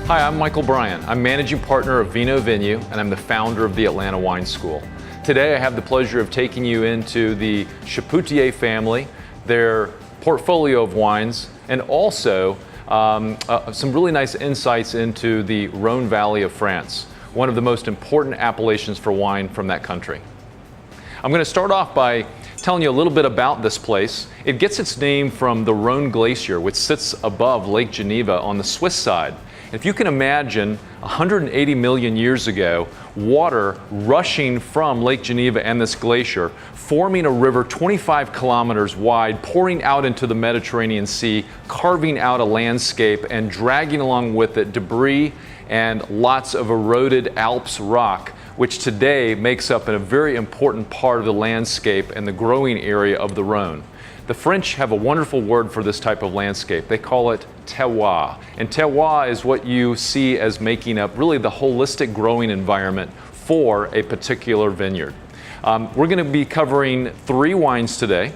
Hi, I'm Michael Bryan. I'm managing partner of Vino and I'm the founder of the Atlanta Wine School. Today I have the pleasure of taking you into the Chapoutier family, their portfolio of wines, and also some really nice insights into the Rhone Valley of France, one of the most important appellations for wine from that country. I'm going to start off by telling you a little bit about this place. It gets its name from the Rhone Glacier, which sits above Lake Geneva on the Swiss side. If you can imagine 180 million years ago, water rushing from Lake Geneva and this glacier, forming a river 25 kilometers wide, pouring out into the Mediterranean Sea, carving out a landscape and dragging along with it debris and lots of eroded Alps rock, which today makes up a very important part of the landscape and the growing area of the Rhone. The French have a wonderful word for this type of landscape. They call it terroir. And terroir is what you see as making up really the holistic growing environment for a particular vineyard. We're going to be covering 3 wines today.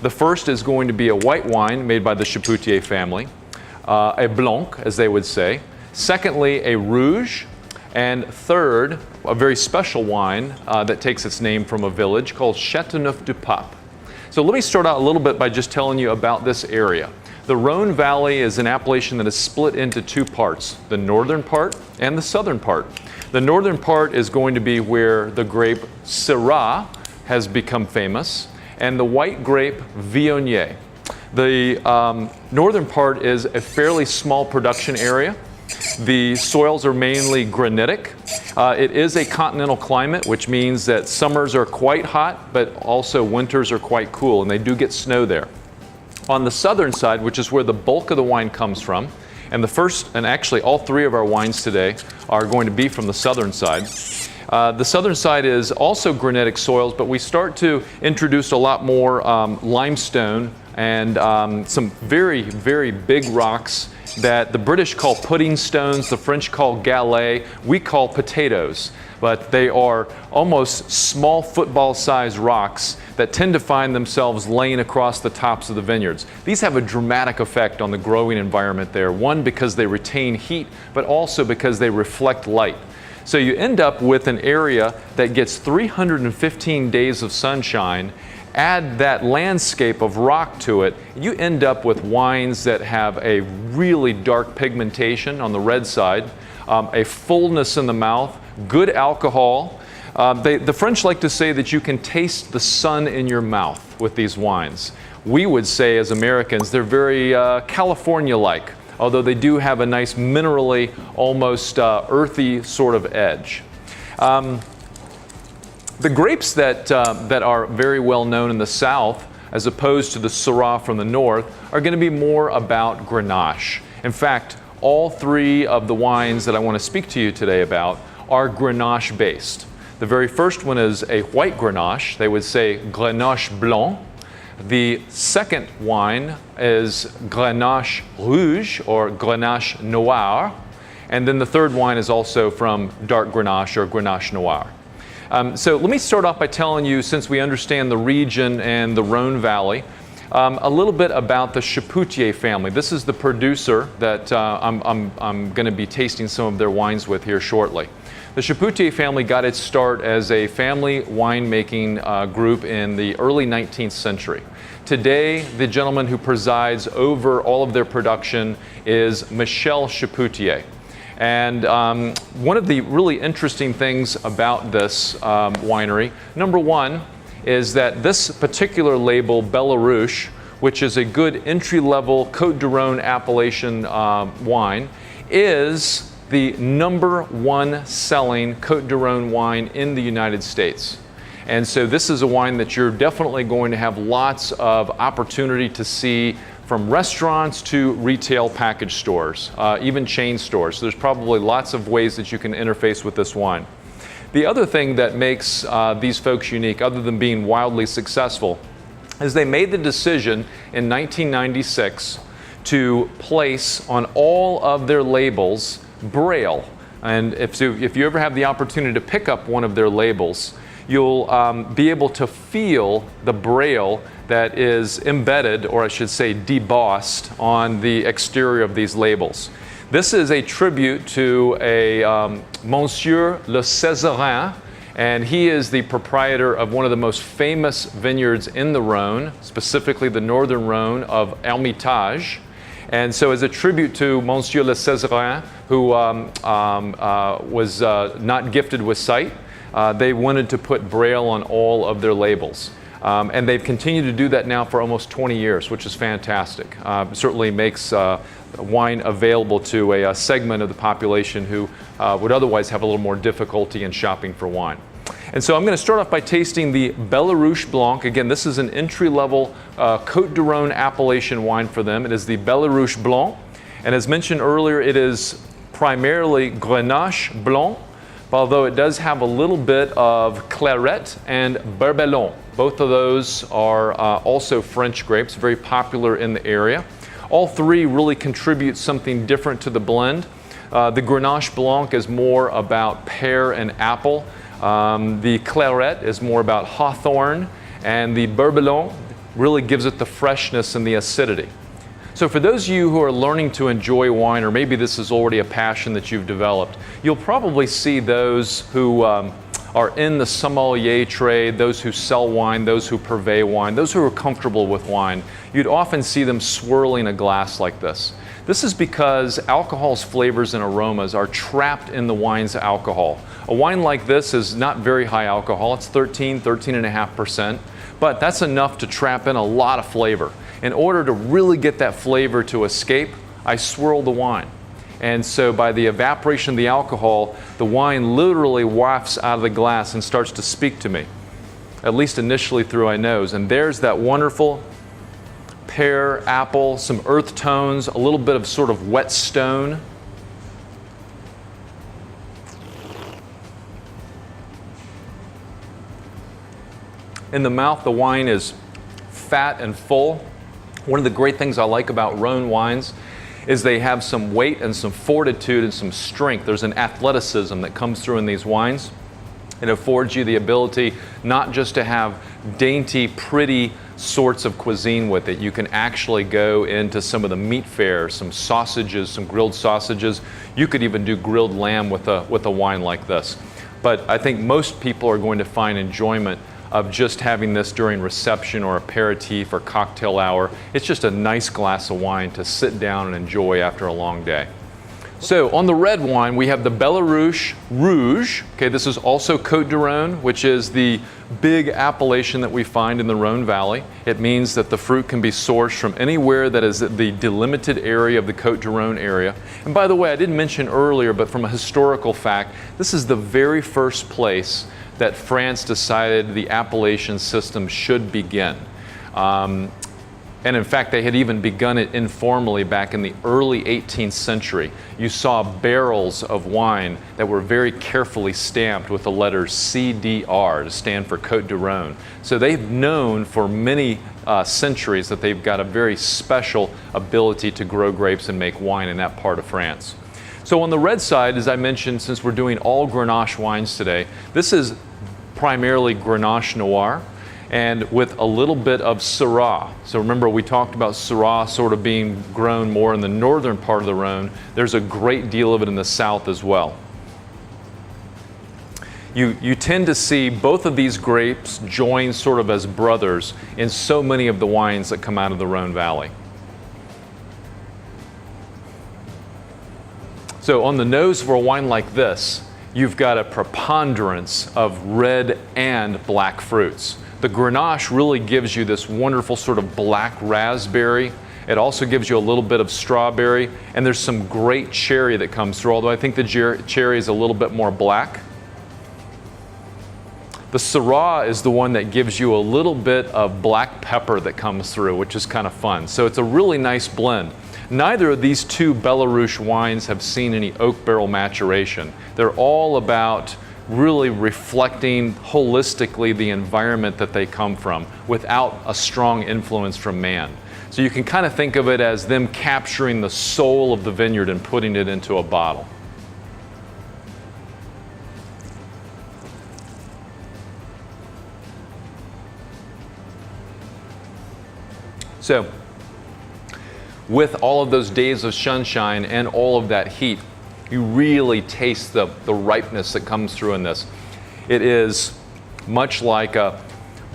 The first is going to be a white wine made by the Chapoutier family, a blanc, as they would say. Secondly, a rouge. And third, a very special wine that takes its name from a village called Châteauneuf-du-Pape. So let me start out a little bit by just telling you about this area. The Rhone Valley is an appellation that is split into 2 parts, the northern part and the southern part. The northern part is going to be where the grape Syrah has become famous, and the white grape Viognier. The northern part is a fairly small production area. The soils are mainly granitic. It is a continental climate, which means that summers are quite hot, but also winters are quite cool, and they do get snow there. On the southern side, which is where the bulk of the wine comes from, and actually all 3 of our wines today are going to be from the southern side. The southern side is also granitic soils, but we start to introduce a lot more limestone and some very, very big rocks that the British call pudding stones, the French call galets, we call potatoes. But they are almost small football-sized rocks that tend to find themselves laying across the tops of the vineyards. These have a dramatic effect on the growing environment there. One, because they retain heat, but also because they reflect light. So you end up with an area that gets 315 days of sunshine. Add that landscape of rock to it, you end up with wines that have a really dark pigmentation on the red side, a fullness in the mouth, good alcohol. The French like to say that you can taste the sun in your mouth with these wines. We would say as Americans they're very California-like, although they do have a nice minerally, almost earthy sort of edge. The grapes that are very well known in the south, as opposed to the Syrah from the north, are going to be more about Grenache. In fact, all 3 of the wines that I want to speak to you today about are Grenache based. The very first one is a white Grenache. They would say Grenache Blanc. The second wine is Grenache Rouge or Grenache Noir. And then the third wine is also from dark Grenache or Grenache Noir. So let me start off by telling you, since we understand the region and the Rhone Valley, a little bit about the Chapoutier family. This is the producer that I'm going to be tasting some of their wines with here shortly. The Chapoutier family got its start as a family winemaking group in the early 19th century. Today, the gentleman who presides over all of their production is Michel Chapoutier. And one of the really interesting things about this winery, number one, is that this particular label, Belleruche, which is a good entry-level Cotes-du-Rhone appellation wine, is the #1 selling Cotes-du-Rhone wine in the United States. And so this is a wine that you're definitely going to have lots of opportunity to see from restaurants to retail package stores, even chain stores. So there's probably lots of ways that you can interface with this wine. The other thing that makes these folks unique, other than being wildly successful, is they made the decision in 1996 to place on all of their labels Braille. And if you ever have the opportunity to pick up one of their labels, you'll be able to feel the Braille that is embedded, or I should say debossed, on the exterior of these labels. This is a tribute to a Monsieur Le Césarin, and he is the proprietor of one of the most famous vineyards in the Rhone, specifically the northern Rhone of Hermitage. And so as a tribute to Monsieur Le Césarin, who was not gifted with sight, they wanted to put Braille on all of their labels. And they've continued to do that now for almost 20 years, which is fantastic. Certainly makes wine available to a segment of the population who would otherwise have a little more difficulty in shopping for wine. And so I'm going to start off by tasting the Belleruche Blanc. Again, this is an entry-level Cotes-du-Rhone appellation wine for them. It is the Belleruche Blanc. And as mentioned earlier, it is primarily Grenache Blanc, although it does have a little bit of Clairette and Bourbellon. Both of those are also French grapes, very popular in the area. All three really contribute something different to the blend. The Grenache Blanc is more about pear and apple. The Clairette is more about hawthorn, and the Bourbellon really gives it the freshness and the acidity. So for those of you who are learning to enjoy wine, or maybe this is already a passion that you've developed, you'll probably see those who are in the sommelier trade, those who sell wine, those who purvey wine, those who are comfortable with wine. You'd often see them swirling a glass like this. This is because alcohol's flavors and aromas are trapped in the wine's alcohol. A wine like this is not very high alcohol. It's 13.5%, but that's enough to trap in a lot of flavor. In order to really get that flavor to escape, I swirl the wine. And so by the evaporation of the alcohol, the wine literally wafts out of the glass and starts to speak to me, at least initially through my nose. And there's that wonderful pear, apple, some earth tones, a little bit of sort of wet stone. In the mouth, the wine is fat and full. One of the great things I like about Rhone wines is they have some weight and some fortitude and some strength. There's an athleticism that comes through in these wines. It affords you the ability not just to have dainty, pretty sorts of cuisine with it. You can actually go into some of the meat fare, some sausages, some grilled sausages. You could even do grilled lamb with a wine like this. But I think most people are going to find enjoyment of just having this during reception or aperitif or cocktail hour. It's just a nice glass of wine to sit down and enjoy after a long day. So on the red wine, we have the Belleruche Rouge. Okay, this is also Cotes-du-Rhone, which is the big appellation that we find in the Rhone Valley. It means that the fruit can be sourced from anywhere that is the delimited area of the Cotes-du-Rhone area. And by the way, I didn't mention earlier, but from a historical fact, this is the very first place that France decided the appellation system should begin. And in fact, they had even begun it informally back in the early 18th century. You saw barrels of wine that were very carefully stamped with the letters CDR to stand for Cotes-du-Rhone. So they've known for many centuries that they've got a very special ability to grow grapes and make wine in that part of France. So on the red side, as I mentioned, since we're doing all Grenache wines today, this is primarily Grenache Noir, and with a little bit of Syrah. So remember, we talked about Syrah sort of being grown more in the northern part of the Rhone. There's a great deal of it in the south as well. You tend to see both of these grapes join sort of as brothers in so many of the wines that come out of the Rhone Valley. So on the nose for a wine like this, you've got a preponderance of red and black fruits. The Grenache really gives you this wonderful sort of black raspberry. It also gives you a little bit of strawberry, and there's some great cherry that comes through, although I think the cherry is a little bit more black. The Syrah is the one that gives you a little bit of black pepper that comes through, which is kind of fun. So it's a really nice blend. Neither of these two Belleruche wines have seen any oak barrel maturation. They're all about really reflecting holistically the environment that they come from without a strong influence from man. So you can kind of think of it as them capturing the soul of the vineyard and putting it into a bottle. So, with all of those days of sunshine and all of that heat, you really taste the ripeness that comes through in this. It is much like a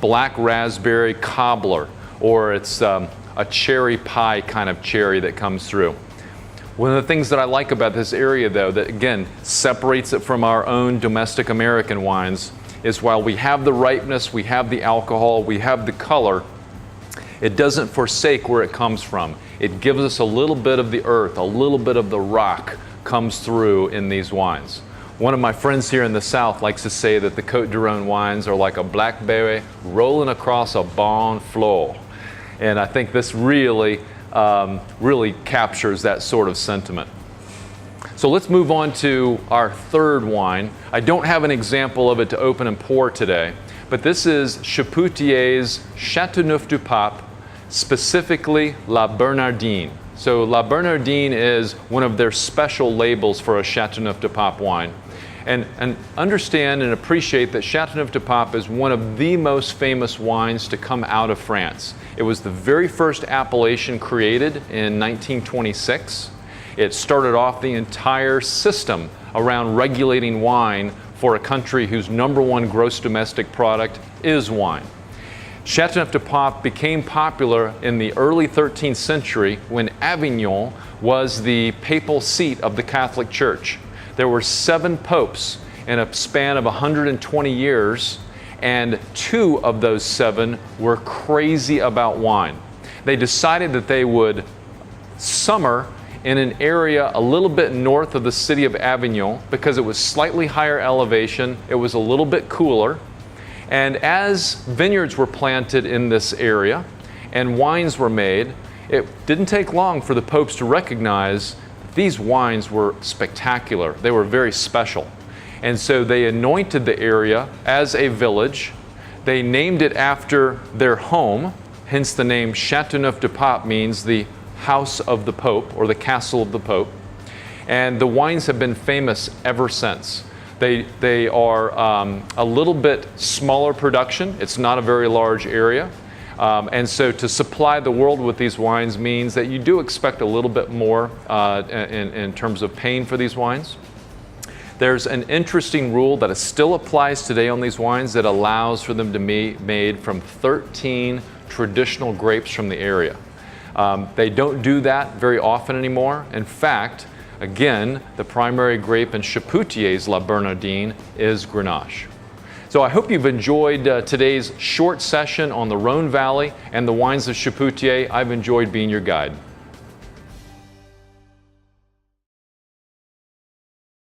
black raspberry cobbler, or it's a cherry pie kind of cherry that comes through. One of the things that I like about this area, though, that again separates it from our own domestic American wines, is while we have the ripeness, we have the alcohol, we have the color, it doesn't forsake where it comes from. It gives us a little bit of the earth, a little bit of the rock comes through in these wines. One of my friends here in the South likes to say that the Cotes-du-Rhone wines are like a blackberry rolling across a barn floor. And I think this really captures that sort of sentiment. So let's move on to our third wine. I don't have an example of it to open and pour today, but this is Chapoutier's Châteauneuf-du-Pape, specifically La Bernardine. So La Bernardine is one of their special labels for a Châteauneuf-du-Pape wine. And understand and appreciate that Châteauneuf-du-Pape is one of the most famous wines to come out of France. It was the very first appellation created in 1926. It started off the entire system around regulating wine for a country whose #1 gross domestic product is wine. Châteauneuf-du-Pape became popular in the early 13th century when Avignon was the papal seat of the Catholic Church. There were 7 popes in a span of 120 years, and 2 of those 7 were crazy about wine. They decided that they would summer in an area a little bit north of the city of Avignon because it was slightly higher elevation, it was a little bit cooler. And as vineyards were planted in this area and wines were made, it didn't take long for the popes to recognize that these wines were spectacular. They were very special. And so they anointed the area as a village. They named it after their home, hence the name Châteauneuf-du-Pape means the house of the Pope or the castle of the Pope. And the wines have been famous ever since. They are a little bit smaller production. It's not a very large area. And so to supply the world with these wines means that you do expect a little bit more in terms of paying for these wines. There's an interesting rule that still applies today on these wines that allows for them to be made from 13 traditional grapes from the area. They don't do that very often anymore. In fact, again, the primary grape in Chapoutier's La Bernardine is Grenache. So I hope you've enjoyed today's short session on the Rhone Valley and the wines of Chapoutier. I've enjoyed being your guide.